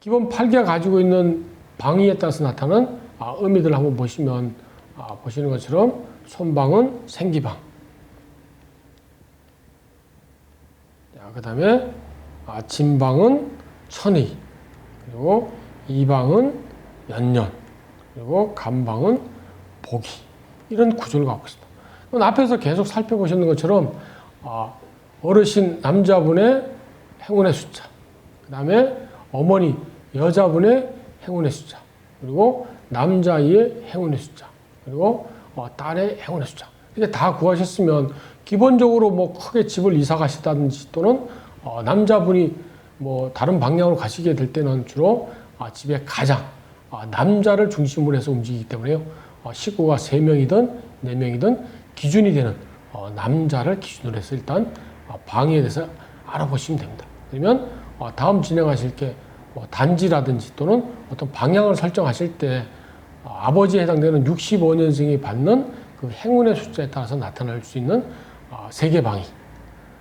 기본 8개가 가지고 있는 방위에 따라서 나타나는 의미들을 한번 보시면 보시는 것처럼 손방은 생기방, 그 다음에 진방은 천의, 그리고 이방은 연년, 그리고 간방은 보기, 이런 구조를 갖고 있습니다. 그럼 앞에서 계속 살펴보시는 것처럼 어르신 남자분의 행운의 숫자, 그 다음에 어머니 여자분의 행운의 숫자, 그리고 남자아이의 행운의 숫자, 그리고 딸의 행운의 숫자, 이렇게 다 구하셨으면 기본적으로 뭐 크게 집을 이사 가시다든지 또는 남자분이 뭐 다른 방향으로 가시게 될 때는 주로 집의 가장 남자를 중심으로 해서 움직이기 때문에요. 식구가 3명이든 4명이든 기준이 되는 남자를 기준으로 해서 일단 방위에 대해서 알아보시면 됩니다. 그러면 다음 진행하실 게 뭐 단지라든지 또는 어떤 방향을 설정하실 때 아버지에 해당되는 65년생이 받는 그 행운의 숫자에 따라서 나타날 수 있는 세계 방위.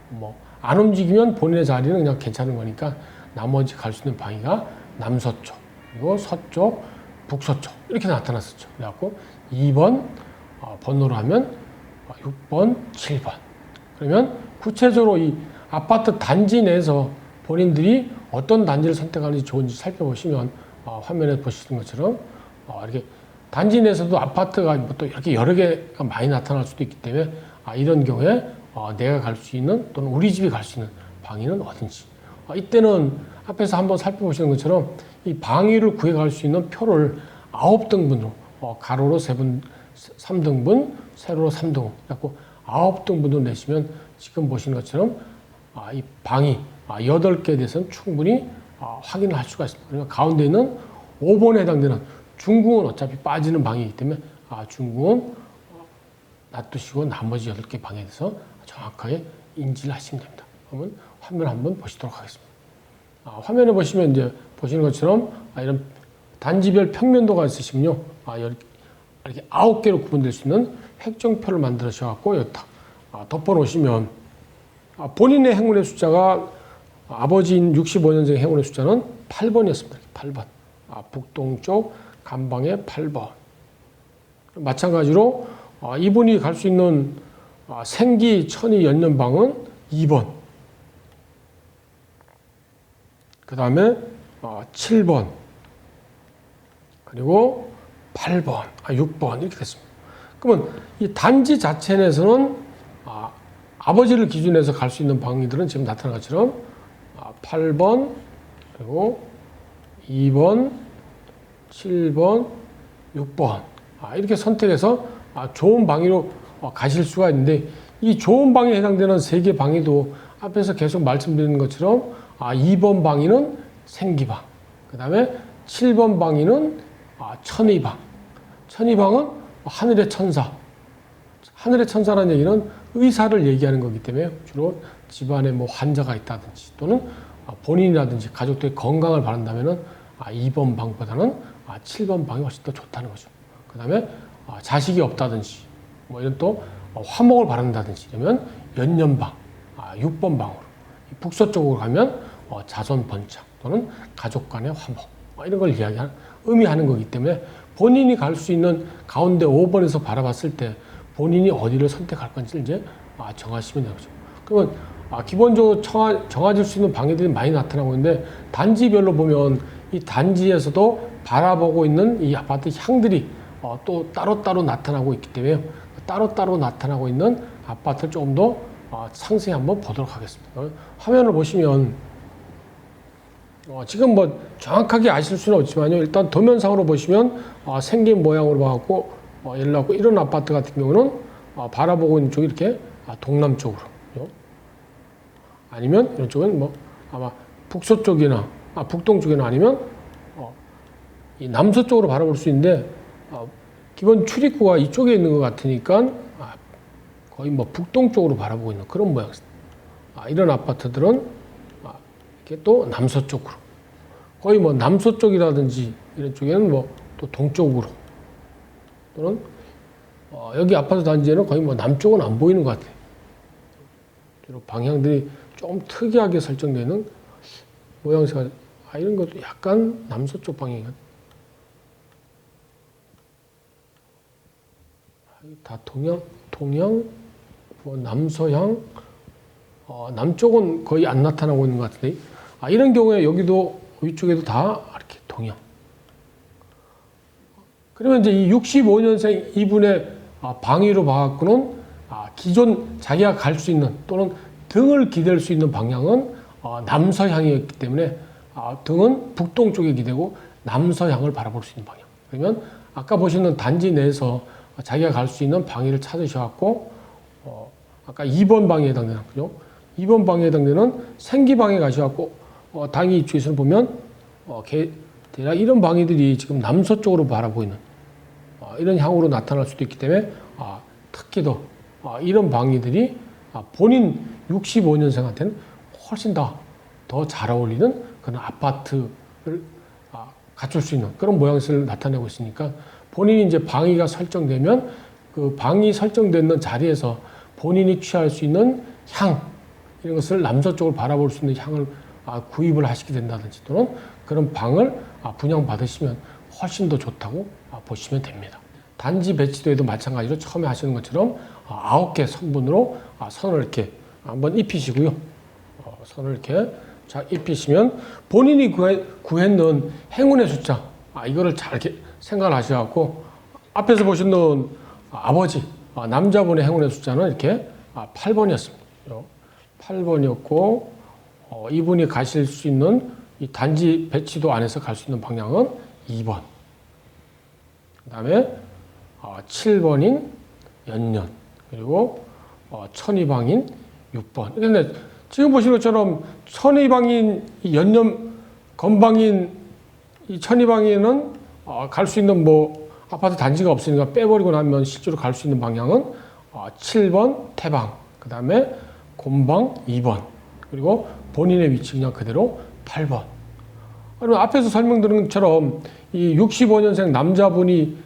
뭐 안 움직이면 본인의 자리는 그냥 괜찮은 거니까 나머지 갈 수 있는 방위가 남서쪽, 그리고 서쪽, 북서쪽 이렇게 나타났었죠. 그래갖고 2번 번호로 하면 6번, 7번. 그러면 구체적으로 이 아파트 단지 내에서 본인들이 어떤 단지를 선택하는지 좋은지 살펴보시면 화면에 보시는 것처럼 이렇게 단지 내에서도 아파트가 또 이렇게 여러 개가 많이 나타날 수도 있기 때문에 이런 경우에 내가 갈 수 있는 또는 우리 집이 갈 수 있는 방위는 어딘지 이때는 앞에서 한번 살펴보시는 것처럼 이 방위를 구해갈 수 있는 표를 9등분으로 가로로 3등분, 세로로 3등분 그래갖고 9등분으로 내시면 지금 보시는 것처럼 이 방위 8개에 대해서는 충분히 확인을 할 수가 있습니다. 그러니까 가운데 있는 5번에 해당되는 중궁은 어차피 빠지는 방이기 때문에 중궁은 놔두시고 나머지 8개 방에 대해서 정확하게 인지를 하시면 됩니다. 그러면 화면 한번 보시도록 하겠습니다. 화면에 보시면 이제 보시는 것처럼 이런 단지별 평면도가 있으시면요. 이렇게 9개로 구분될 수 있는 획정표를 만들어셔갖고 여기 딱 덮어 놓으시면 본인의 행운의 숫자가 아버지인 65년생 행운의 숫자는 8번이었습니다. 8번. 북동쪽 간방의 8번. 마찬가지로 이분이 갈 수 있는 생기, 천이, 연년방은 2번. 그 다음에 7번. 그리고 8번, 6번 이렇게 됐습니다. 그러면 이 단지 자체 내에서는 아버지를 기준해서 갈 수 있는 방위들은 지금 나타난 것처럼 8번, 그리고 2번, 7번, 6번 이렇게 선택해서 좋은 방위로 가실 수가 있는데 이 좋은 방위에 해당되는 3개 방위도 앞에서 계속 말씀드리는 것처럼 2번 방위는 생기방, 그 다음에 7번 방위는 천의방. 천의방은 하늘의 천사. 하늘의 천사라는 얘기는 의사를 얘기하는 거기 때문에 주로 집안에 뭐 환자가 있다든지 또는 본인이라든지 가족들의 건강을 바란다면은 2번 방보다는 7번 방이 훨씬 더 좋다는 거죠. 그 다음에 자식이 없다든지 뭐 이런 또 화목을 바란다든지 이러면 연년방 6번 방으로 북서쪽으로 가면 자손 번창 또는 가족 간의 화목 이런 걸 의미하는 거기 때문에 본인이 갈 수 있는 가운데 5번에서 바라봤을 때 본인이 어디를 선택할 건지 이제 정하시면 되죠. 그러면 기본적으로 정해질 수 있는 방해들이 많이 나타나고 있는데 단지별로 보면 이 단지에서도 바라보고 있는 이 아파트 향들이 또 따로따로 나타나고 있기 때문에 따로따로 나타나고 있는 아파트를 조금 더 상세히 한번 보도록 하겠습니다. 화면을 보시면 지금 뭐 정확하게 아실 수는 없지만요. 일단 도면상으로 보시면 생긴 모양으로 봐갖고 예를 들어 이런 아파트 같은 경우는 바라보고 있는 쪽이 이렇게 동남쪽으로 아니면 이런 쪽은 뭐 아마 북서쪽이나 북동쪽이나 아니면 이 남서쪽으로 바라볼 수 있는데 기본 출입구가 이쪽에 있는 것 같으니까 거의 뭐 북동쪽으로 바라보고 있는 그런 모양입니다. 이런 아파트들은 이렇게 또 남서쪽으로 거의 뭐 남서쪽이라든지 이런 쪽에는 뭐 또 동쪽으로 또는 여기 아파트 단지에는 거의 뭐 남쪽은 안 보이는 것 같아요. 주로 방향들이 좀 특이하게 설정되는 모양새가 이런 것도 약간 남서쪽 방향이거든. 다 동양, 뭐 남서향, 남쪽은 거의 안 나타나고 있는 것 같은데, 이런 경우에 여기도 위쪽에도 다 이렇게 동양. 그러면 이제 이 65년생 이분의 방위로 봐갖고는 기존 자기가 갈 수 있는 또는 등을 기댈 수 있는 방향은 남서향이었기 때문에 등은 북동쪽에 기대고 남서향을 바라볼 수 있는 방향. 그러면 아까 보시는 단지 내에서 자기가 갈 수 있는 방위를 찾으셔갖고 아까 2번 방위에 해당되는 그죠? 2번 방위에 해당되는 생기방에 가셔갖고 당위 입주에서 보면 대략 이런 방위들이 지금 남서쪽으로 바라보고 있는 이런 향으로 나타날 수도 있기 때문에 특히 더 이런 방위들이 본인 65년생한테는 훨씬 더 잘 어울리는 그런 아파트를 갖출 수 있는 그런 모양새를 나타내고 있으니까 본인이 이제 방위가 설정되면 그 방위 설정되는 자리에서 본인이 취할 수 있는 향 이런 것을 남서쪽을 바라볼 수 있는 향을 구입을 하시게 된다든지 또는 그런 방을 분양받으시면 훨씬 더 좋다고 보시면 됩니다. 단지 배치도에도 마찬가지로 처음에 하시는 것처럼 9개 선분으로 선을 이렇게 한번 입히시고요. 선을 이렇게 자 입히시면 본인이 구했는 행운의 숫자 이거를 잘 이렇게 생각을 하셔갖고 앞에서 보시는 아버지 남자분의 행운의 숫자는 이렇게 8번이었습니다. 8번이었고 이분이 가실 수 있는 이 단지 배치도 안에서 갈 수 있는 방향은 2번. 그 다음에 7번인 연년 그리고 천이방인 6번. 그런데 지금 보시는 것처럼 천이방인 연년 건방인 이 천이방인은 갈 수 있는 뭐 아파트 단지가 없으니까 빼버리고 나면 실제로 갈 수 있는 방향은 7번 태방 그 다음에 곤방 2번 그리고 본인의 위치 그냥 그대로 8번. 그리고 앞에서 설명드린 것처럼 이 65년생 남자분이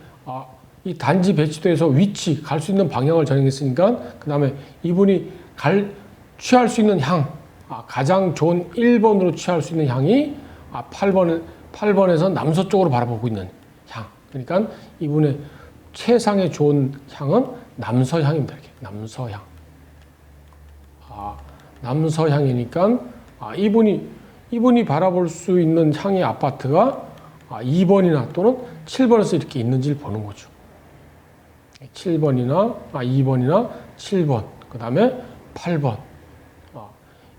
이 단지 배치도에서 위치 갈 수 있는 방향을 정했으니까 그 다음에 이분이 취할 수 있는 향 가장 좋은 1번으로 취할 수 있는 향이 8번에서 남서쪽으로 바라보고 있는 향. 그러니까 이분의 최상의 좋은 향은 남서향입니다. 이렇게 남서향. 남서향이니까 이분이 바라볼 수 있는 향의 아파트가 2번이나 또는 7번에서 이렇게 있는지를 보는 거죠. 7번이나 2번이나 7번 그 다음에 8번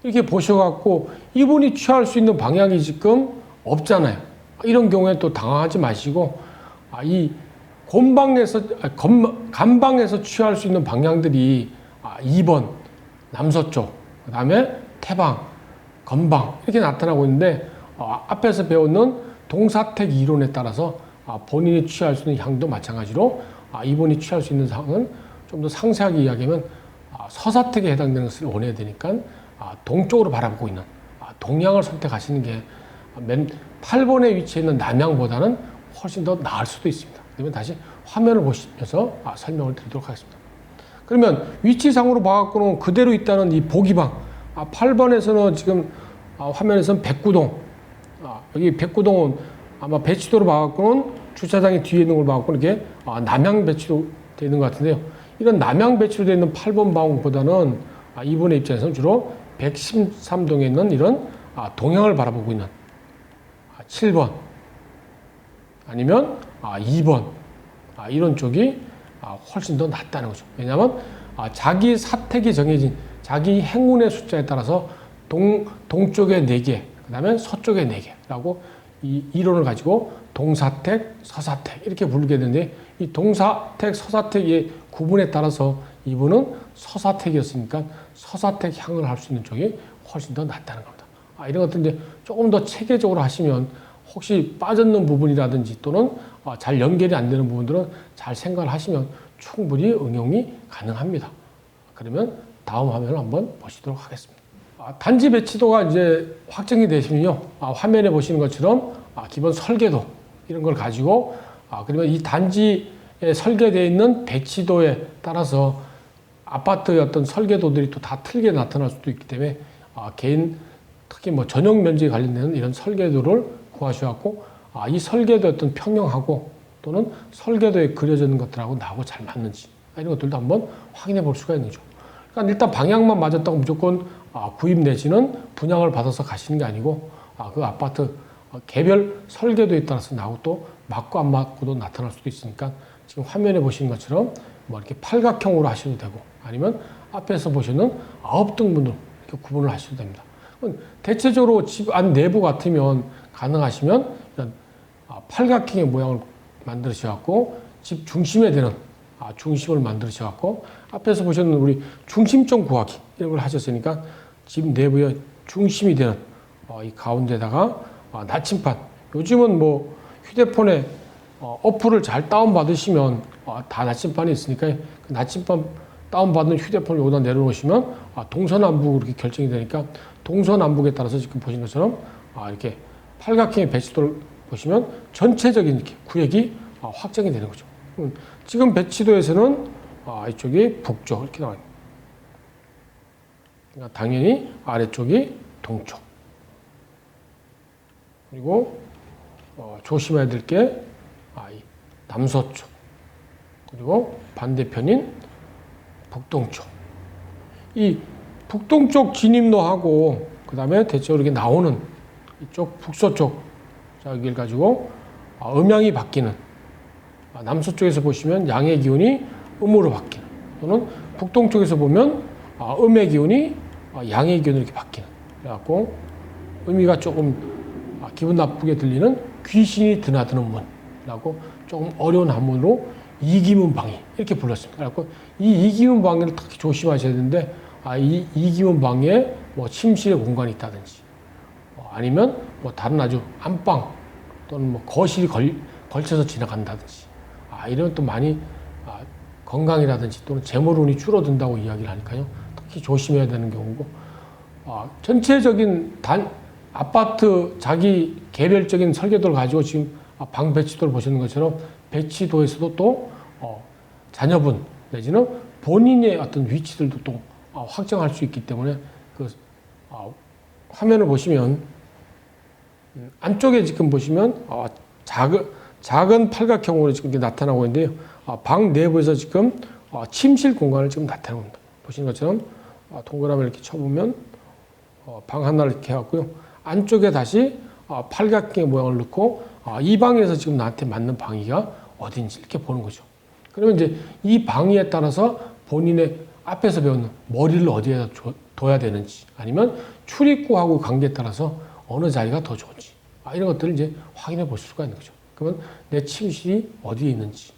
이렇게 보셔갖고 이분이 취할 수 있는 방향이 지금 없잖아요. 이런 경우에 또 당황하지 마시고 이 간방에서 취할 수 있는 방향들이 2번 남서쪽 그 다음에 태방 건방 이렇게 나타나고 있는데 앞에서 배우는 동사택 이론에 따라서 본인이 취할 수 있는 향도 마찬가지로 이분이 취할 수 있는 향은 좀 더 상세하게 이야기하면 서사택에 해당되는 것을 원해야 되니까 동쪽으로 바라보고 있는 동향을 선택하시는 게 맨 8번에 위치해 있는 남향보다는 훨씬 더 나을 수도 있습니다. 그러면 다시 화면을 보시면서 설명을 드리도록 하겠습니다. 그러면 위치상으로 봐갖고는 그대로 있다는 이 보기방 8번에서는 지금 화면에서는 백구동 여기 백구동은 아마 배치도로 봐갖고는 주차장이 뒤에 있는 걸 봐갖고는 이게 남향 배치도 되어 있는 것 같은데요. 이런 남향 배치로 되어 있는 8번 방보다는 이분의 입장에서는 주로 113동에 있는 이런 동향을 바라보고 있는 7번 아니면 2번 이런 쪽이 훨씬 더 낫다는 거죠. 왜냐하면 자기 사택이 정해진 자기 행운의 숫자에 따라서 동쪽에 4개 그 다음에 서쪽에 4개라고 이 이론을 가지고 동사택, 서사택 이렇게 부르게 되는데 이 동사택, 서사택의 구분에 따라서 이분은 서사택이었으니까 서사택 향을 할 수 있는 쪽이 훨씬 더 낫다는 겁니다. 이런 것들 이제 조금 더 체계적으로 하시면 혹시 빠졌는 부분이라든지 또는 잘 연결이 안 되는 부분들은 잘 생각을 하시면 충분히 응용이 가능합니다. 그러면 다음 화면을 한번 보시도록 하겠습니다. 단지 배치도가 이제 확정이 되시면요. 화면에 보시는 것처럼 기본 설계도 이런 걸 가지고 그러면 이 단지에 설계되어 있는 배치도에 따라서 아파트의 어떤 설계도들이 또 다 틀게 나타날 수도 있기 때문에 개인 특히 뭐 전용 면적에 관련된 이런 설계도를 구하셔갖고 이 설계도의 어떤 평형하고 또는 설계도에 그려져 있는 것들하고 나하고 잘 맞는지 이런 것들도 한번 확인해 볼 수가 있는 거죠. 그러니까 일단 방향만 맞았다고 무조건 구입 내지는 분양을 받아서 가시는 게 아니고 그 아파트 개별 설계도에 따라서 나하고 또 맞고 안 맞고도 나타날 수도 있으니까 지금 화면에 보시는 것처럼 뭐 이렇게 팔각형으로 하셔도 되고 아니면 앞에서 보시는 9등분으로 이렇게 구분을 하셔도 됩니다. 대체적으로 집 안 내부 같으면 가능하시면 이런 팔각형의 모양을 만드셔갖고 집 중심에 되는 중심을 만드셔갖고 앞에서 보시는 우리 중심점 구하기 이런 걸 하셨으니까 집 내부의 중심이 되는 이 가운데다가 나침반 요즘은 뭐 휴대폰에 어플을 잘 다운받으시면 다 나침반이 있으니까 그 나침반 다운받은 휴대폰을 여기다 내려놓으시면 동서남북 이렇게 결정이 되니까 동서남북에 따라서 지금 보시는 것처럼 이렇게 팔각형의 배치도를 보시면 전체적인 이렇게 구역이 확정이 되는 거죠. 지금 배치도에서는 이쪽이 북쪽 이렇게 나와요. 그러니까 당연히 아래쪽이 동쪽. 그리고 조심해야 될 게 남서쪽. 그리고 반대편인 북동쪽. 이 북동쪽 진입로하고 그 다음에 대체로 이렇게 나오는 이쪽 북서쪽 여기를 가지고 음양이 바뀌는 남서쪽에서 보시면 양의 기운이 음으로 바뀌는 또는 북동쪽에서 보면 음의 기운이 양의 기운으로 이렇게 바뀌는 그래갖고 의미가 조금 기분 나쁘게 들리는 귀신이 드나드는 문이라고 조금 어려운 한문으로 이기문방위 이렇게 불렀습니다. 그래갖고 이 이기문방위를 특히 조심하셔야 되는데 이 이기문방위에 뭐 침실의 공간이 있다든지 아니면 뭐 다른 아주 안방 또는 뭐 거실이 걸쳐서 지나간다든지 이런 또 많이 건강이라든지 또는 재물운이 줄어든다고 이야기를 하니까요. 특히 조심해야 되는 경우고 전체적인 아파트 자기 개별적인 설계도를 가지고 지금 방 배치도를 보시는 것처럼 배치도에서도 또 자녀분 내지는 본인의 어떤 위치들도 또 확정할 수 있기 때문에 그 화면을 보시면 안쪽에 지금 보시면 작은 팔각형으로 지금 이렇게 나타나고 있는데요. 방 내부에서 지금 침실 공간을 지금 나타내고 있습니다. 보시는 것처럼 동그라미를 이렇게 쳐보면 방 하나를 이렇게 해왔고요. 안쪽에 다시 팔각형의 모양을 넣고 이 방에서 지금 나한테 맞는 방위가 어딘지 이렇게 보는 거죠. 그러면 이제 이 방위에 따라서 본인의 앞에서 배운 머리를 어디에다 둬야 되는지 아니면 출입구하고 관계에 따라서 어느 자리가 더 좋은지 이런 것들을 이제 확인해 볼 수가 있는 거죠. 그러면 내 침실이 어디에 있는지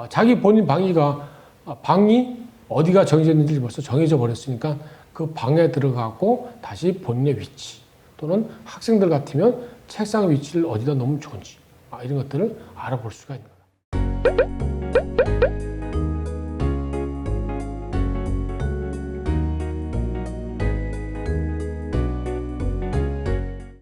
자기 본인 방이 어디가 정해져 있는지 벌써 정해져 버렸으니까 그 방에 들어가고 다시 본인의 위치 또는 학생들 같으면 책상 위치를 어디다 놓으면 좋은지 이런 것들을 알아볼 수가 있는 거예요.